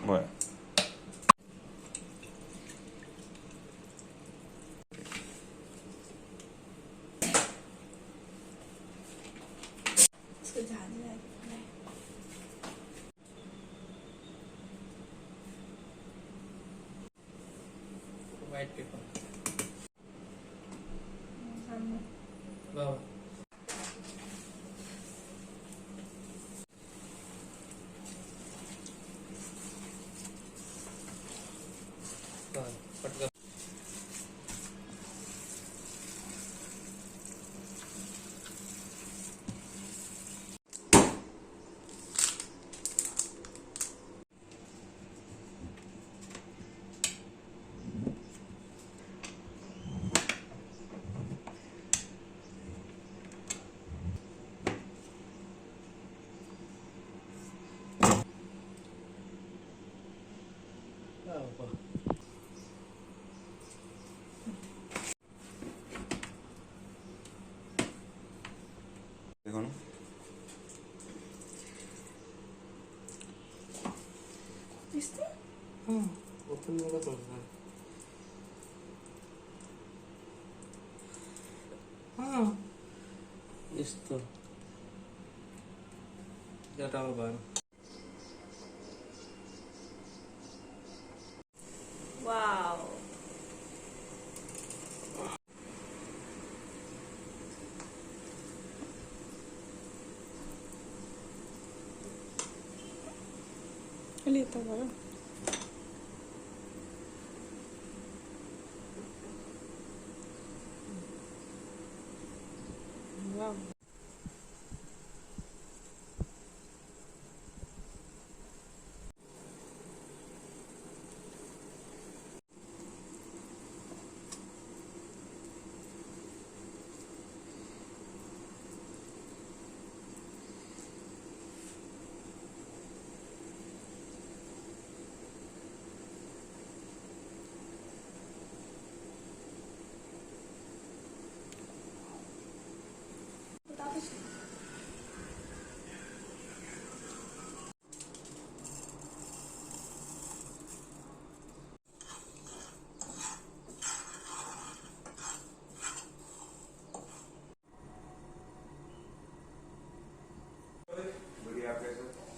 Bueno. इसको झाड़ने लगे white paper सामने वाह पटका देखो ना इसको ओपन होगा तो हाँ इस तो जटा बार वाओ लेता करो वाओ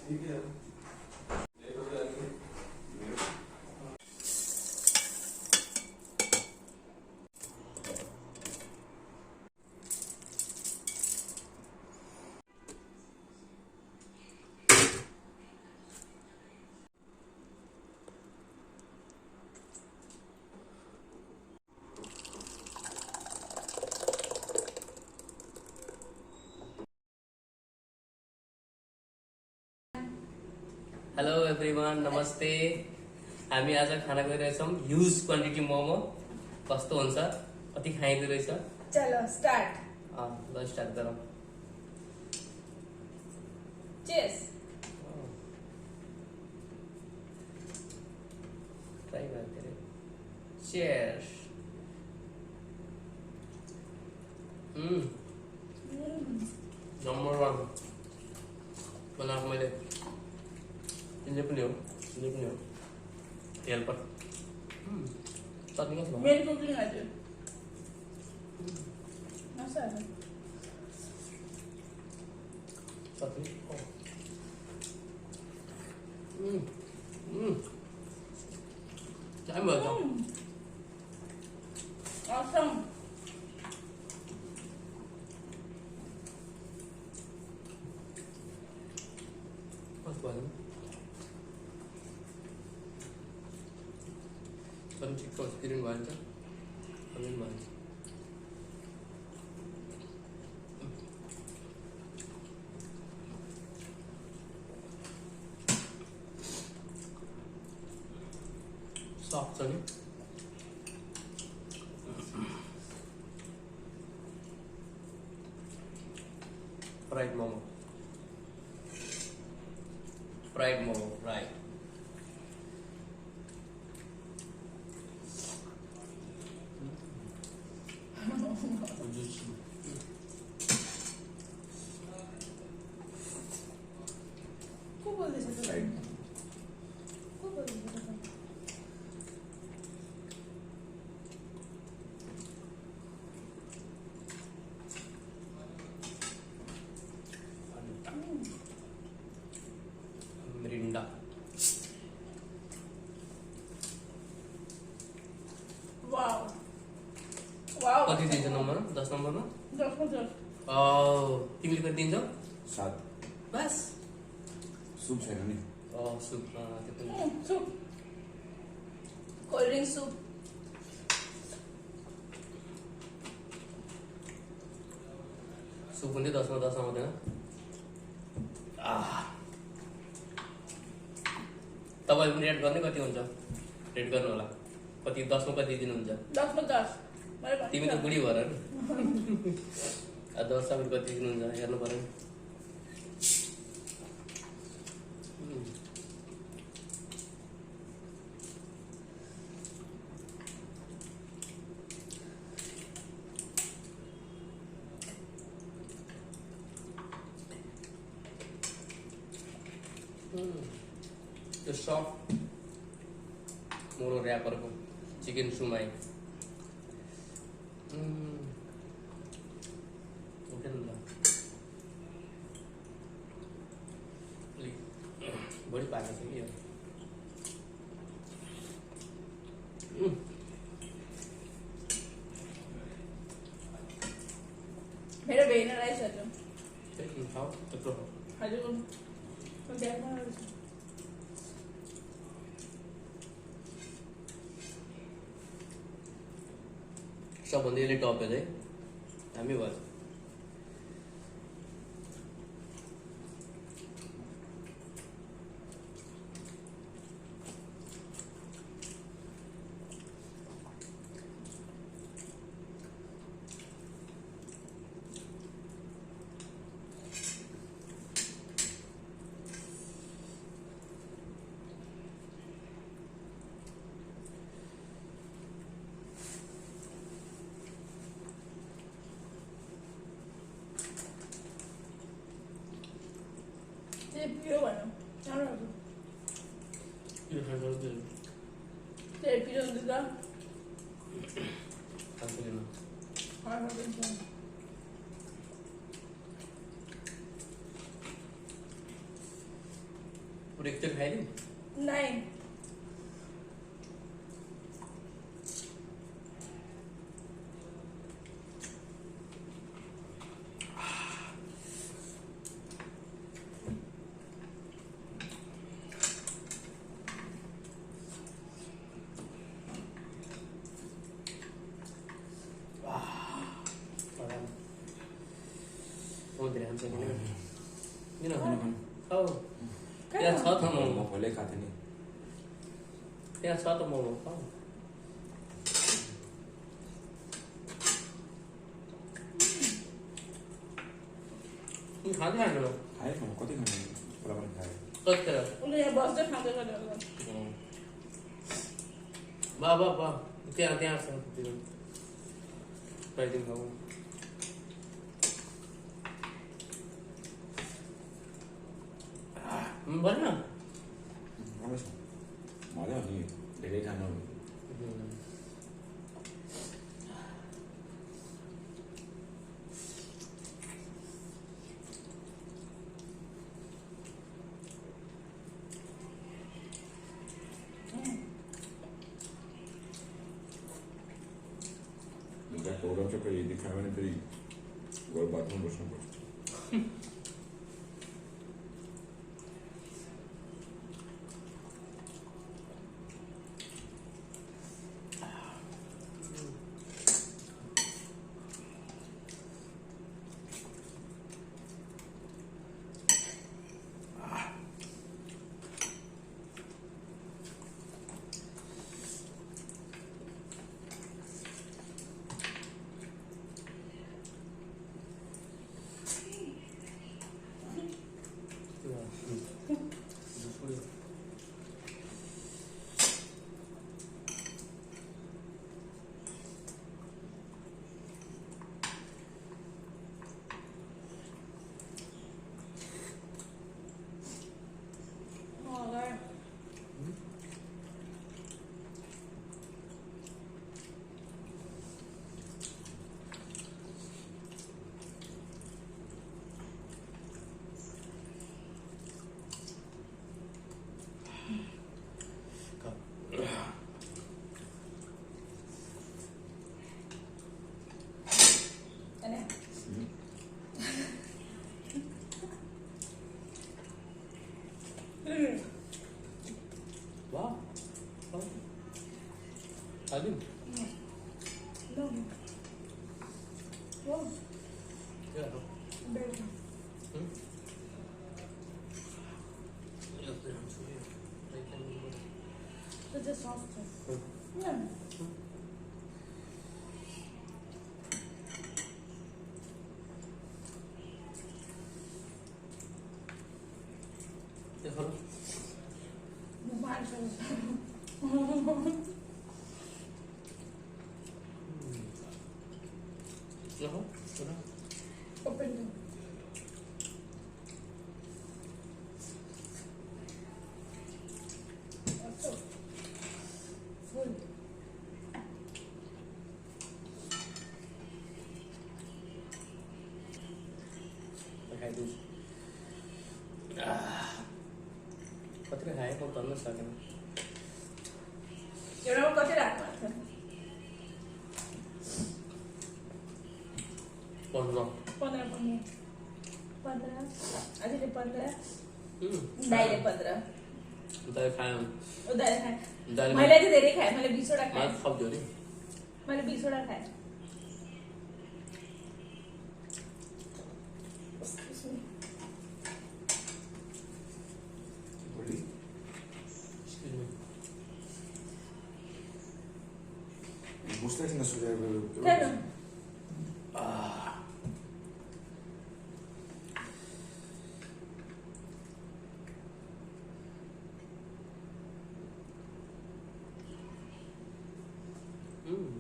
ठीक है हेलो एभ्रिवान नमस्ते हामी आज खाना गइरहेछौँ ह्युज क्वान्टिटी मोमो कस्तो हुन्छ कति खाइँदो रहेछ चलो स्टार्ट ल स्टार्ट गरौँ चीयर्स ट्राई गर्दै चेयर्स नम्बर 1 बनाएको मैले तिनले पनि हो हेल्पर चटनी कस्तो मेरी कुकिंग आज मस्त है चटनी टाइम भयो awesome कस्तो भयो पनि ठिक्क एक्सपिरियन्स भयो नि त अनि भयो सफ्ट छ नि फ्राइड मोमो फ्राइड जुसी को बोल्दैछ त? साइड को बोल्दैछ त? मिरिंडा वाउ वाउ कति दिन्छ नम्बर 10 नम्बरमा 10 को 10 तिमीले कति दिन्छौ 7 बस सुप छैन नि सुप त्यो पनि soup cold drink soup soup पनि 10 मा 10 आउँदैन तपाईँले पनि रेट गर्ने कति हुन्छ रेट गर्नु होला कति 10 मा कति दिनुहुन्छ 10 को 10 मैले भने तिमी त बुढी भएर नि 10 मा कति दिनुहुन्छ हेर्नु पर्यो नि त्यो सफ्ट मोरो ऱ्यापरको चिकन सुमाई ओके ल बढी पाएको छ कि यो मेरो भेना राइस हजुर खाऊ त्यत्रो हजुर म ध्यानमा गर्छु सबभन्दा यसले टपेज है हामी भयो पिरो भन्नु राम्रो हजुर यो खान्छ त्यो पिरो हुन्छ त खाँदैन पुरै एकचोटि खाइदिउँ नाइ धेरै खान्छ किन खानु खाऊ त्यहाँ छ त म मोमो पहिल्यै खाएको थिएँ नि त्यहाँ छ त मोमो खाऊ खाँदै खानु खाएँ म कति खाने पुरा पनि खाएँ कतिखेर उसले यहाँ बस्दै खाँदै गरेर बा त्यहाँ त्यहाँ छ त्यो प्राइदिन खाऊ भन राम्रो छ मजा हो नि धेरै खानु प्रोग्राम चाहिँ फेरि यदि खायो भने फेरि घर बाथरुम बस्नुपर्छ हो क्या हो? बेड में। हम्म? ये अपने हम सोए। Like and number. तो just soft है। हम्म। Yeah. देखो ना। बीमार चल। देखो, सुना? Open the. Also, full. खाइ दूँ। कतिले खाएँ म भन्न सकेन। एउटामा कति राख्नु भएको छ? 15। 15 अझैले 15 हम्म। दाइले 15 दाइ खाएँ। उदाले खाएँ दाइले मैले चाहिँ धेरै खाएँ मैले 20 वटा खाएँ माथि थप्दियो नि। मैले 20 वटा खाएँ बोली Excuse me. बुझ्दै थिएन सूर्यको किन? Mm.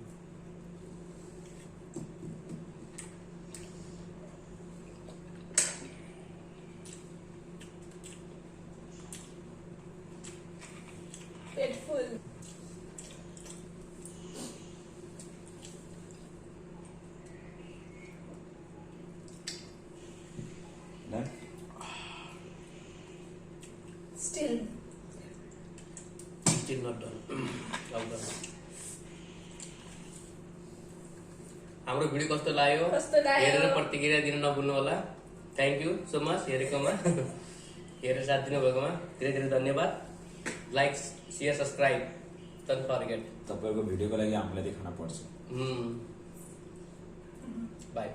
पेट फुल Done? Still Still not done. Well done. हाम्रो भिडियो कस्तो लाग्यो कस्तो लाग्यो? हेरेर प्रतिक्रिया दिन नभुल्नु होला। थ्याङ्क यू सो मच हेरेकोमा हेरेर साथ दिनुभएकोमा धेरै धेरै धन्यवाद। Like share subscribe don't forget. तपाईँको भिडियोको लागि हामीलाई देखाउन पर्छ बाई।